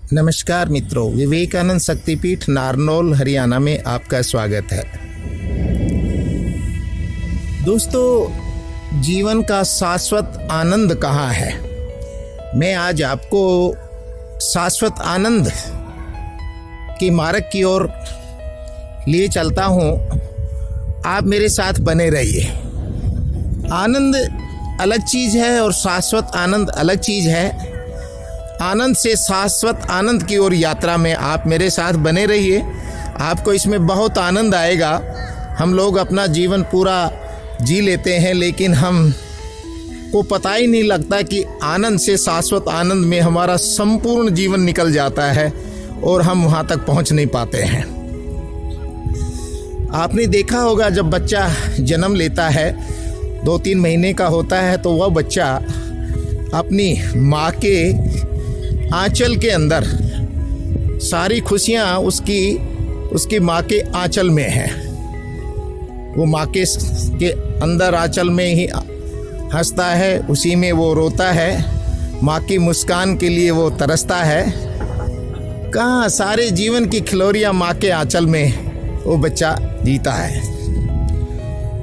नमस्कार मित्रों, विवेकानंद शक्तिपीठ नारनौल हरियाणा में आपका स्वागत है। दोस्तों, जीवन का शाश्वत आनंद कहाँ है? मैं आज आपको शाश्वत आनंद के मार्ग की ओर लिए चलता हूँ। आप मेरे साथ बने रहिए। आनंद अलग चीज़ है और शाश्वत आनंद अलग चीज़ है। आनंद से शाश्वत आनंद की ओर यात्रा में आप मेरे साथ बने रहिए। आपको इसमें बहुत आनंद आएगा। हम लोग अपना जीवन पूरा जी लेते हैं, लेकिन हम को पता ही नहीं लगता कि आनंद से शाश्वत आनंद में हमारा संपूर्ण जीवन निकल जाता है और हम वहाँ तक पहुँच नहीं पाते हैं। आपने देखा होगा, जब बच्चा जन्म लेता है, 2-3 महीने का होता है, तो वह बच्चा अपनी माँ के आंचल के अंदर सारी खुशियाँ उसकी माँ के आंचल में है। वो माँ के अंदर आंचल में ही हंसता है, उसी में वो रोता है। माँ की मुस्कान के लिए वो तरसता है। कहाँ सारे जीवन की खिलौरियाँ माँ के आंचल में वो बच्चा जीता है।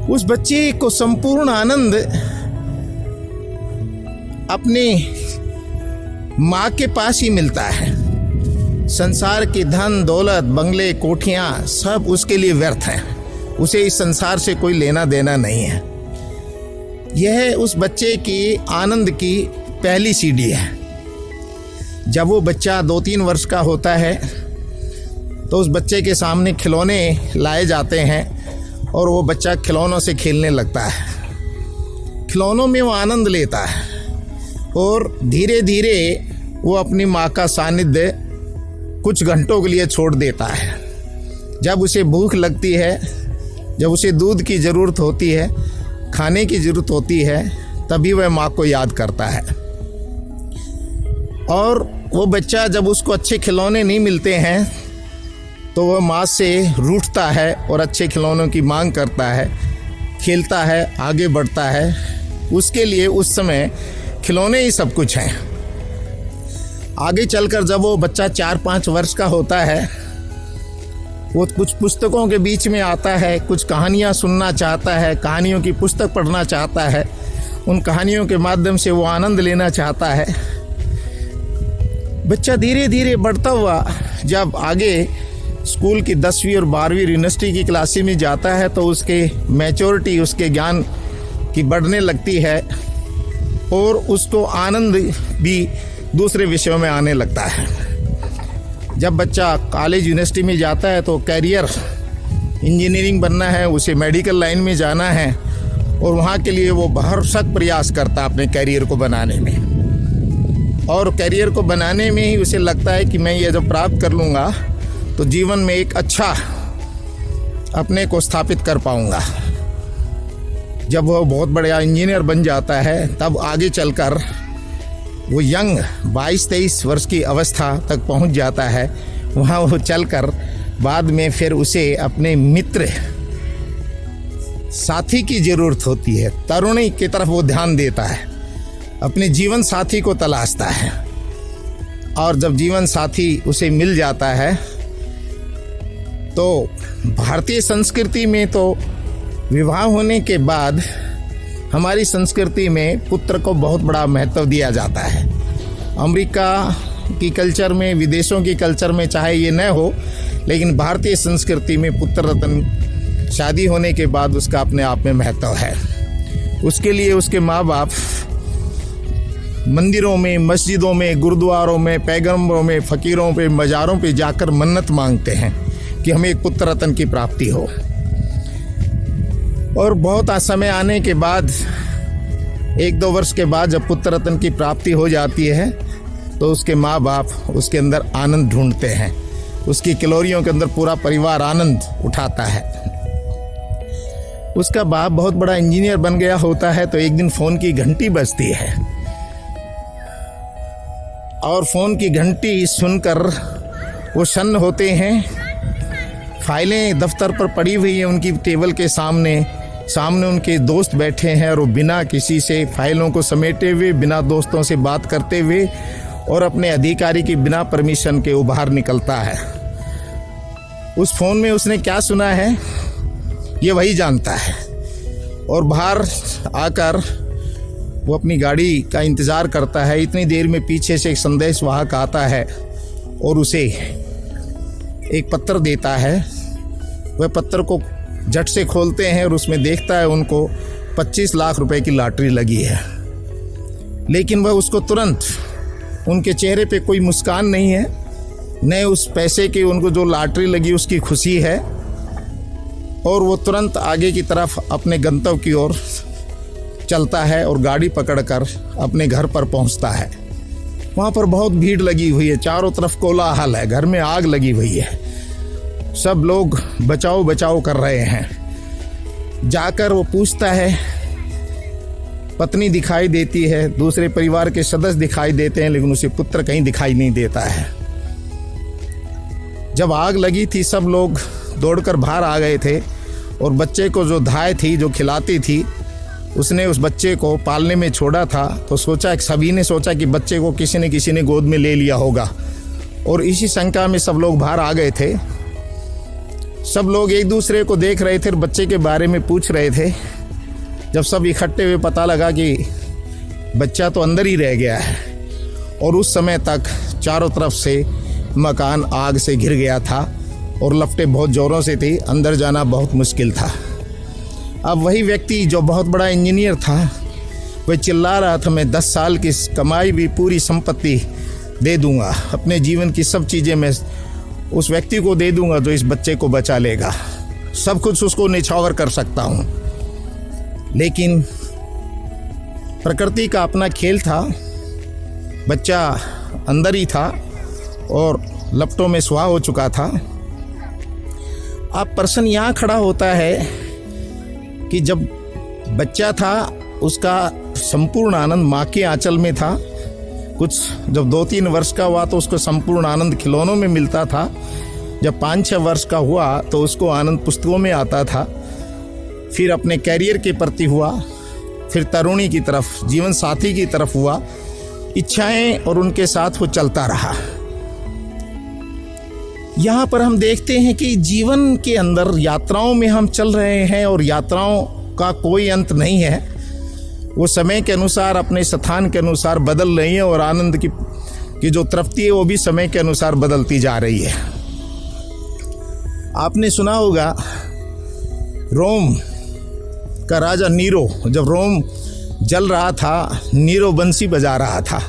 उस बच्चे को संपूर्ण आनंद अपने माँ के पास ही मिलता है। संसार की धन दौलत, बंगले, कोठियाँ सब उसके लिए व्यर्थ हैं। उसे इस संसार से कोई लेना देना नहीं है। यह उस बच्चे की आनंद की पहली सीढ़ी है। जब वो बच्चा 2-3 वर्ष का होता है तो उस बच्चे के सामने खिलौने लाए जाते हैं और वो बच्चा खिलौनों से खेलने लगता है। खिलौनों में वो आनंद लेता है और धीरे धीरे वो अपनी माँ का सानिध्य कुछ घंटों के लिए छोड़ देता है। जब उसे भूख लगती है, जब उसे दूध की ज़रूरत होती है, खाने की ज़रूरत होती है, तभी वह माँ को याद करता है। और वो बच्चा जब उसको अच्छे खिलौने नहीं मिलते हैं तो वह माँ से रूठता है और अच्छे खिलौनों की मांग करता है, खेलता है, आगे बढ़ता है। उसके लिए उस समय खिलौने ही सब कुछ हैं। आगे चलकर जब वो बच्चा 4-5 वर्ष का होता है, वो कुछ पुस्तकों के बीच में आता है, कुछ कहानियाँ सुनना चाहता है, कहानियों की पुस्तक पढ़ना चाहता है, उन कहानियों के माध्यम से वो आनंद लेना चाहता है। बच्चा धीरे धीरे बढ़ता हुआ जब आगे स्कूल की 10वीं और 12वीं यूनिवर्सिटी की क्लासेस में जाता है तो उसके मैच्योरिटी, उसके ज्ञान की बढ़ने लगती है और उसको आनंद भी दूसरे विषयों में आने लगता है। जब बच्चा कॉलेज यूनिवर्सिटी में जाता है तो कैरियर इंजीनियरिंग बनना है, उसे मेडिकल लाइन में जाना है और वहाँ के लिए वो भरसक प्रयास करता है अपने कैरियर को बनाने में। और कैरियर को बनाने में ही उसे लगता है कि मैं ये जब प्राप्त कर लूँगा तो जीवन में एक अच्छा अपने को स्थापित कर पाऊँगा। जब वह बहुत बड़ा इंजीनियर बन जाता है तब आगे चलकर वो यंग 22-23 वर्ष की अवस्था तक पहुंच जाता है। वहाँ वो चलकर बाद में फिर उसे अपने मित्र साथी की ज़रूरत होती है। तरुणी की तरफ वो ध्यान देता है, अपने जीवन साथी को तलाशता है। और जब जीवन साथी उसे मिल जाता है तो भारतीय संस्कृति में तो विवाह होने के बाद हमारी संस्कृति में पुत्र को बहुत बड़ा महत्व दिया जाता है। अमेरिका की कल्चर में, विदेशों की कल्चर में चाहे ये न हो, लेकिन भारतीय संस्कृति में पुत्र रत्न शादी होने के बाद उसका अपने आप में महत्व है। उसके लिए उसके माँ बाप मंदिरों में, मस्जिदों में, गुरुद्वारों में, पैगंबरों में, फ़कीरों पे, मज़ारों पे जाकर मन्नत मांगते हैं कि हमें एक पुत्र रत्न की प्राप्ति हो। और बहुत समय आने के बाद 1-2 वर्ष के बाद जब पुत्र रत्न की प्राप्ति हो जाती है तो उसके माँ बाप उसके अंदर आनंद ढूंढते हैं। उसकी किलोरियों के अंदर पूरा परिवार आनंद उठाता है। उसका बाप बहुत बड़ा इंजीनियर बन गया होता है तो एक दिन फ़ोन की घंटी बजती है और फ़ोन की घंटी सुनकर वो सन्न होते हैं। फाइलें दफ्तर पर पड़ी हुई हैं उनकी टेबल के सामने उनके दोस्त बैठे हैं और वो बिना किसी से फाइलों को समेटे हुए, बिना दोस्तों से बात करते हुए और अपने अधिकारी की बिना परमिशन के वो बाहर निकलता है। उस फ़ोन में उसने क्या सुना है ये वही जानता है, और बाहर आकर वो अपनी गाड़ी का इंतज़ार करता है। इतनी देर में पीछे से एक संदेशवाहक आता है और उसे एक पत्र देता है। वह पत्र को झट से खोलते हैं और उसमें देखता है उनको 25 लाख रुपए की लॉटरी लगी है। लेकिन वह उसको तुरंत, उनके चेहरे पे कोई मुस्कान नहीं है, न उस पैसे की उनको जो लॉटरी लगी उसकी खुशी है, और वो तुरंत आगे की तरफ अपने गंतव्य की ओर चलता है और गाड़ी पकड़कर अपने घर पर पहुंचता है। वहाँ पर बहुत भीड़ लगी हुई है, चारों तरफ कोलाहल है, घर में आग लगी हुई है, सब लोग बचाओ बचाओ कर रहे हैं। जाकर वो पूछता है, पत्नी दिखाई देती है, दूसरे परिवार के सदस्य दिखाई देते हैं, लेकिन उसे पुत्र कहीं दिखाई नहीं देता है। जब आग लगी थी सब लोग दौड़कर बाहर आ गए थे, और बच्चे को जो धाय थी, जो खिलाती थी, उसने उस बच्चे को पालने में छोड़ा था। तो सोचा, सभी ने सोचा कि बच्चे को किसी ने गोद में ले लिया होगा, और इसी शंका में सब लोग बाहर आ गए थे। सब लोग एक दूसरे को देख रहे थे और बच्चे के बारे में पूछ रहे थे। जब सब इकट्ठे हुए पता लगा कि बच्चा तो अंदर ही रह गया है, और उस समय तक चारों तरफ से मकान आग से घिर गया था और लपटें बहुत ज़ोरों से थी, अंदर जाना बहुत मुश्किल था। अब वही व्यक्ति जो बहुत बड़ा इंजीनियर था, वह चिल्ला रहा था, मैं 10 साल की कमाई भी पूरी संपत्ति दे दूंगा, अपने जीवन की सब चीज़ें मैं उस व्यक्ति को दे दूंगा जो इस बच्चे को बचा लेगा, सब कुछ उसको निछावर कर सकता हूँ। लेकिन प्रकृति का अपना खेल था, बच्चा अंदर ही था और लपटों में सुहा हो चुका था। अब प्रश्न यहाँ खड़ा होता है कि जब बच्चा था उसका संपूर्ण आनंद माँ के आंचल में था। कुछ जब 2-3 वर्ष का हुआ तो उसको संपूर्ण आनंद खिलौनों में मिलता था। जब 5-6 वर्ष का हुआ तो उसको आनंद पुस्तकों में आता था। फिर अपने कैरियर के प्रति हुआ, फिर तरुणी की तरफ, जीवन साथी की तरफ हुआ, इच्छाएं और उनके साथ वो चलता रहा। यहाँ पर हम देखते हैं कि जीवन के अंदर यात्राओं में हम चल रहे हैं और यात्राओं का कोई अंत नहीं है। वो समय के अनुसार, अपने स्थान के अनुसार बदल रही है, और आनंद की जो तृप्ति है वो भी समय के अनुसार बदलती जा रही है। आपने सुना होगा रोम का राजा नीरो, जब रोम जल रहा था, नीरो बंसी बजा रहा था।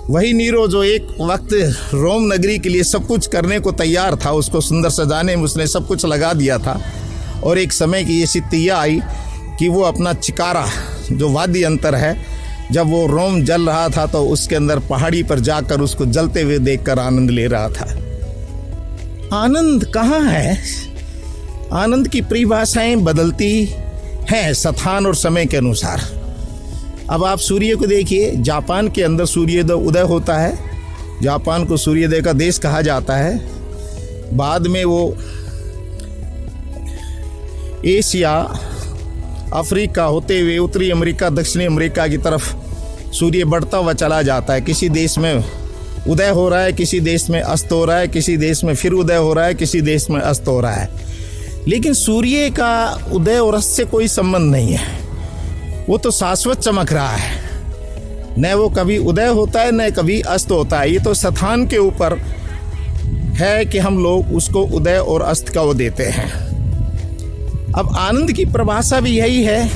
वही नीरो जो एक वक्त रोम नगरी के लिए सब कुछ करने को तैयार था, उसको सुंदर सजाने में उसने सब कुछ लगा दिया था, और एक समय की ये स्थितियाँ आई कि वो अपना चिकारा जो वाद्य यंत्र है, जब वो रोम जल रहा था तो उसके अंदर पहाड़ी पर जाकर उसको जलते हुए देखकर आनंद ले रहा था। आनंद कहाँ है? आनंद की परिभाषाएं बदलती हैं स्थान और समय के अनुसार। अब आप सूर्य को देखिए, जापान के अंदर सूर्योदय उदय होता है, जापान को सूर्योदय का देश कहा जाता है। बाद में वो एशिया, अफ्रीका होते हुए उत्तरी अमेरिका, दक्षिणी अमेरिका की तरफ सूर्य बढ़ता हुआ चला जाता है। किसी देश में उदय हो रहा है, किसी देश में अस्त हो रहा है, किसी देश में फिर उदय हो रहा है, किसी देश में अस्त हो रहा है। लेकिन सूर्य का उदय और अस्त से कोई संबंध नहीं है, वो तो शाश्वत चमक रहा है, न वो कभी उदय होता है न कभी अस्त होता है। ये तो स्थान के ऊपर है कि हम लोग उसको उदय और अस्त का वो देते हैं। अब आनंद की परिभाषा भी यही है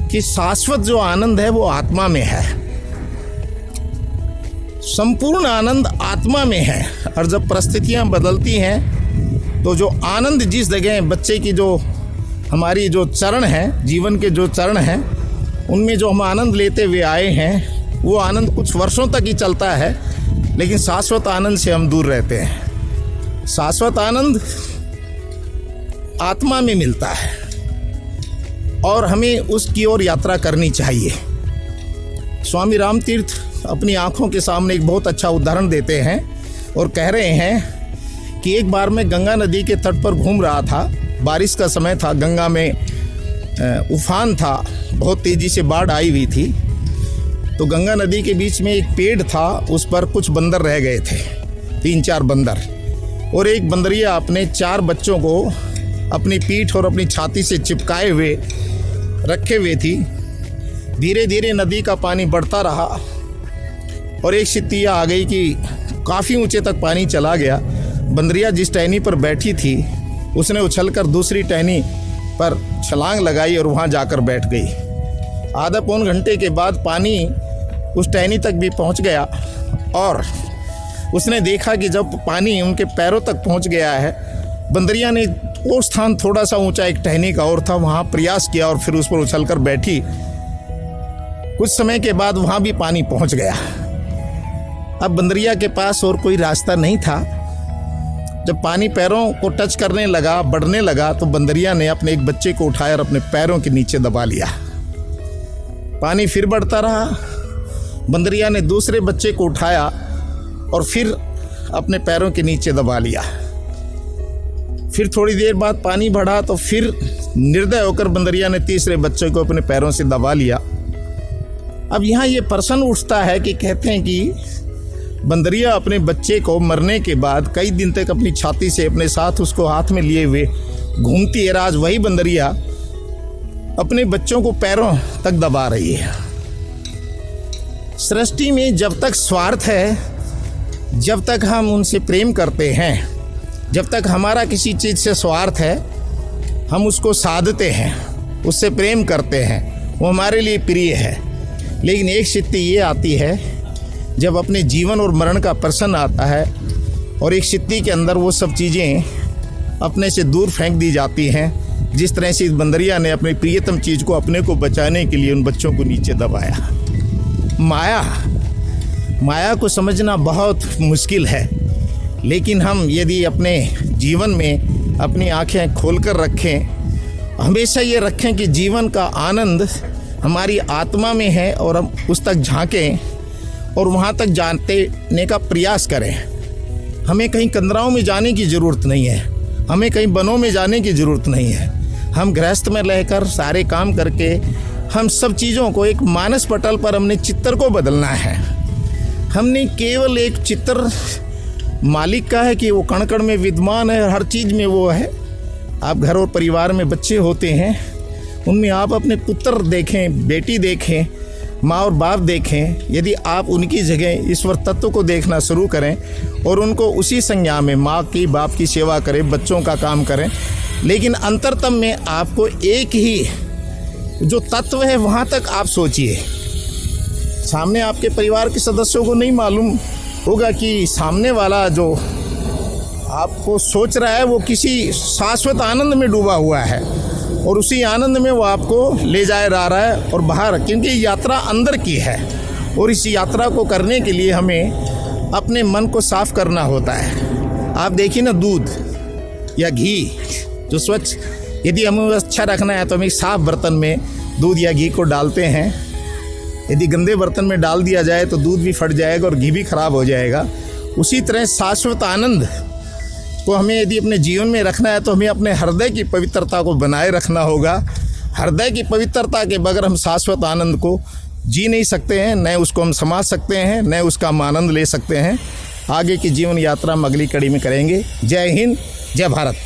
कि शाश्वत जो आनंद है वो आत्मा में है, संपूर्ण आनंद आत्मा में है। और जब परिस्थितियां बदलती हैं तो जो आनंद जिस जगह बच्चे की, जो हमारी जो चरण है, जीवन के जो चरण हैं, उनमें जो हम आनंद लेते हुए आए हैं, वो आनंद कुछ वर्षों तक ही चलता है, लेकिन शाश्वत आनंद से हम दूर रहते हैं। शाश्वत आनंद आत्मा में मिलता है और हमें उसकी ओर यात्रा करनी चाहिए। स्वामी रामतीर्थ अपनी आंखों के सामने एक बहुत अच्छा उदाहरण देते हैं और कह रहे हैं कि एक बार मैं गंगा नदी के तट पर घूम रहा था, बारिश का समय था, गंगा में उफान था, बहुत तेज़ी से बाढ़ आई हुई थी, तो गंगा नदी के बीच में एक पेड़ था, उस पर कुछ बंदर रह गए थे, 3-4 बंदर, और एक बंदरिया अपने 4 बच्चों को अपनी पीठ और अपनी छाती से चिपकाए हुए रखे हुए थी। धीरे धीरे नदी का पानी बढ़ता रहा और एक स्थिति आ गई कि काफ़ी ऊंचे तक पानी चला गया। बंदरिया जिस टहनी पर बैठी थी उसने उछलकर दूसरी टहनी पर छलांग लगाई और वहां जाकर बैठ गई। आधा पौन घंटे के बाद पानी उस टहनी तक भी पहुंच गया और उसने देखा कि जब पानी उनके पैरों तक पहुंच गया है, बंदरिया ने वो स्थान थोड़ा सा ऊंचा एक टहनी का और था, वहां प्रयास किया और फिर उस पर उछलकर बैठी। कुछ समय के बाद वहां भी पानी पहुंच गया। अब बंदरिया के पास और कोई रास्ता नहीं था। जब पानी पैरों को टच करने लगा, बढ़ने लगा, तो बंदरिया ने अपने एक बच्चे को उठाया और अपने पैरों के नीचे दबा लिया। पानी फिर बढ़ता रहा। बंदरिया ने दूसरे बच्चे को उठाया और फिर अपने पैरों के नीचे दबा लिया। फिर थोड़ी देर बाद पानी बढ़ा तो फिर निर्दय होकर बंदरिया ने तीसरे बच्चे को अपने पैरों से दबा लिया। अब यहाँ ये प्रश्न उठता है कि कहते हैं कि बंदरिया अपने बच्चे को मरने के बाद कई दिन तक अपनी छाती से अपने साथ उसको हाथ में लिए हुए घूमती है। आज वही बंदरिया अपने बच्चों को पैरों तक दबा रही है। सृष्टि में जब तक स्वार्थ है, जब तक हम उनसे प्रेम करते हैं, जब तक हमारा किसी चीज़ से स्वार्थ है, हम उसको साधते हैं, उससे प्रेम करते हैं, वो हमारे लिए प्रिय है। लेकिन एक स्थिति ये आती है जब अपने जीवन और मरण का प्रश्न आता है और एक स्थिति के अंदर वो सब चीज़ें अपने से दूर फेंक दी जाती हैं, जिस तरह से इस बंदरिया ने अपनी प्रियतम चीज़ को अपने को बचाने के लिए उन बच्चों को नीचे दबाया। माया को समझना बहुत मुश्किल है, लेकिन हम यदि अपने जीवन में अपनी आंखें खोलकर रखें, हमेशा ये रखें कि जीवन का आनंद हमारी आत्मा में है और हम उस तक झांकें और वहाँ तक जानने का प्रयास करें। हमें कहीं कंदराओं में जाने की ज़रूरत नहीं है, हमें कहीं वनों में जाने की ज़रूरत नहीं है। हम गृहस्थ में रहकर सारे काम करके हम सब चीज़ों को एक मानस पटल पर हमने चित्र को बदलना है। हमने केवल एक चित्र मालिक का है कि वो कण कण में विद्यमान है, हर चीज़ में वो है। आप घर और परिवार में बच्चे होते हैं, उनमें आप अपने पुत्र देखें, बेटी देखें, माँ और बाप देखें। यदि आप उनकी जगह ईश्वर तत्व को देखना शुरू करें और उनको उसी संज्ञा में माँ की बाप की सेवा करें, बच्चों का काम करें, लेकिन अंतरतम में आपको एक ही जो तत्व है वहाँ तक आप सोचिए। सामने आपके परिवार के सदस्यों को नहीं मालूम होगा कि सामने वाला जो आपको सोच रहा है वो किसी शाश्वत आनंद में डूबा हुआ है और उसी आनंद में वो आपको ले जाए जा रहा है और बाहर, क्योंकि यात्रा अंदर की है और इस यात्रा को करने के लिए हमें अपने मन को साफ करना होता है। आप देखिए ना, दूध या घी जो स्वच्छ, यदि हमें अच्छा रखना है तो हम एक साफ बर्तन में दूध या घी को डालते हैं। यदि गंदे बर्तन में डाल दिया जाए तो दूध भी फट जाएगा और घी भी खराब हो जाएगा। उसी तरह शाश्वत आनंद को हमें यदि अपने जीवन में रखना है तो हमें अपने हृदय की पवित्रता को बनाए रखना होगा। हृदय की पवित्रता के बगैर हम शाश्वत आनंद को जी नहीं सकते हैं, न उसको हम समझ सकते हैं, न उसका हम आनंद ले सकते हैं। आगे की जीवन यात्रा हम अगली कड़ी में करेंगे। जय हिंद, जय भारत।